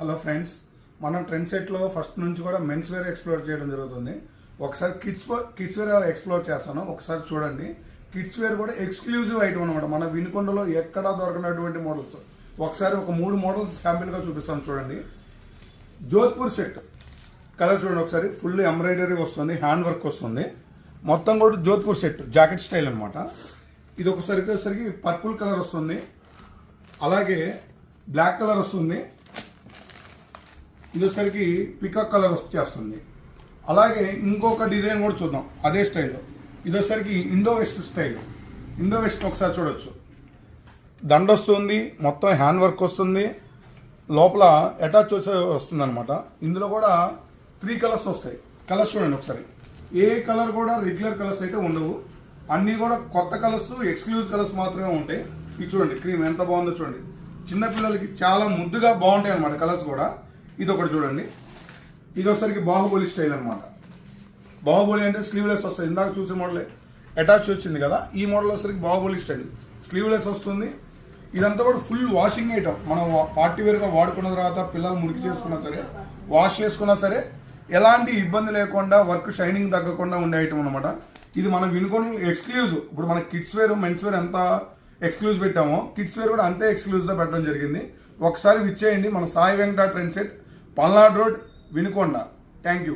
Hello friends, మనం trend సెట్లో first నుంచి కూడా మెన్స్ వేర్ ఎక్స్ప్లోర్ చేయడం జరుగుతుంది. ఒకసారి కిడ్స్ వేర్ ఎక్స్ప్లోర్ చేస్తాను, ఒకసారి చూడండి. కిడ్స్ వేర్ కూడా ఎక్స్క్లూజివ్ ఐటమ్ అనమాట. మన వినుకొండలో ఎక్కడా దొరకనటువంటి మోడల్స్. ఒకసారి ఒక 3 మోడల్స్ శాంపిల్గా చూపిస్తాను చూడండి. జోధ్పూర్ సెట్ కలర్ చూడండి ఒకసారి. ఫుల్ ఎంబ్రాయిడరీ వస్తుంది, హ్యాండ్ వర్క్ వస్తుంది. మొత్తం కూడా జోధ్పూర్ సెట్ జాకెట్ స్టైల్ అనమాట. ఇది ఒకసారికి పర్పుల్ కలర్ వస్తుంది, అలాగే బ్లాక్ కలర్ వస్తుంది, ఇదొసరికి పికాక్ కలర్ వచ్చేస్తుంది. అలాగే ఇంకొక డిజైన్ కూడా చూద్దాం అదే స్టైల్లో. ఇదొసరికి Indo west style. Indo west ఒకసారి చూడొచ్చు. దండ వస్తుంది, మొత్తం హ్యాండ్ వర్క్ వస్తుంది, లోపల అటాచ్ వస్తుంది అనమాట. ఇందులో కూడా 3 కలర్స్ వస్తాయి. కలర్స్ చూడండి ఒకసారి. ఏ కలర్ కూడా రెగ్యులర్ కలర్స్ అయితే ఉండవు, అన్నీ కూడా కొత్త కలర్స్, ఎక్స్క్లూజివ్ కలర్స్ మాత్రమే ఉంటాయి. ఇది చూడండి, క్రీమ్ ఎంత బాగుందో చూడండి. చిన్నపిల్లలకి చాలా ముద్దుగా బాగుంటాయి అనమాట కలర్స్ కూడా. ఇది ఒకటి చూడండి. ఇది ఒకసారికి బాహుబలి స్టైల్ అనమాట. బాహుబలి అంటే స్లీవ్లెస్ వస్తుంది. ఇందాక చూసే మోడల్ అటాచ్ వచ్చింది కదా, ఈ మోడల్ వచ్చేసరికి బాహుబలి స్టైల్ స్లీవ్లెస్ వస్తుంది. ఇదంతా కూడా ఫుల్ వాషింగ్ ఐటమ్. మనం పార్టీ వేర్గా వాడుకున్న తర్వాత పిల్లలు మురికి చేసుకున్నా సరే, వాష్ చేసుకున్నా సరే ఎలాంటి ఇబ్బంది లేకుండా, వర్క్ షైనింగ్ తగ్గకుండా ఉండే ఐటమ్ అనమాట. ఇది మనం వినుకొని ఎక్స్క్లూజివ్. ఇప్పుడు మన కిడ్స్ వేర్, మెన్స్ వేర్ ఎంత ఎక్స్క్లూజివ్ పెట్టామో, కిడ్స్ వేర్ కూడా అంతే ఎక్స్క్లూజివ్గా పెట్టడం జరిగింది. ఒకసారి విచ్చేయండి. మన Sai Venkata trend set, Palnadu road, Vinukonda. Thank you.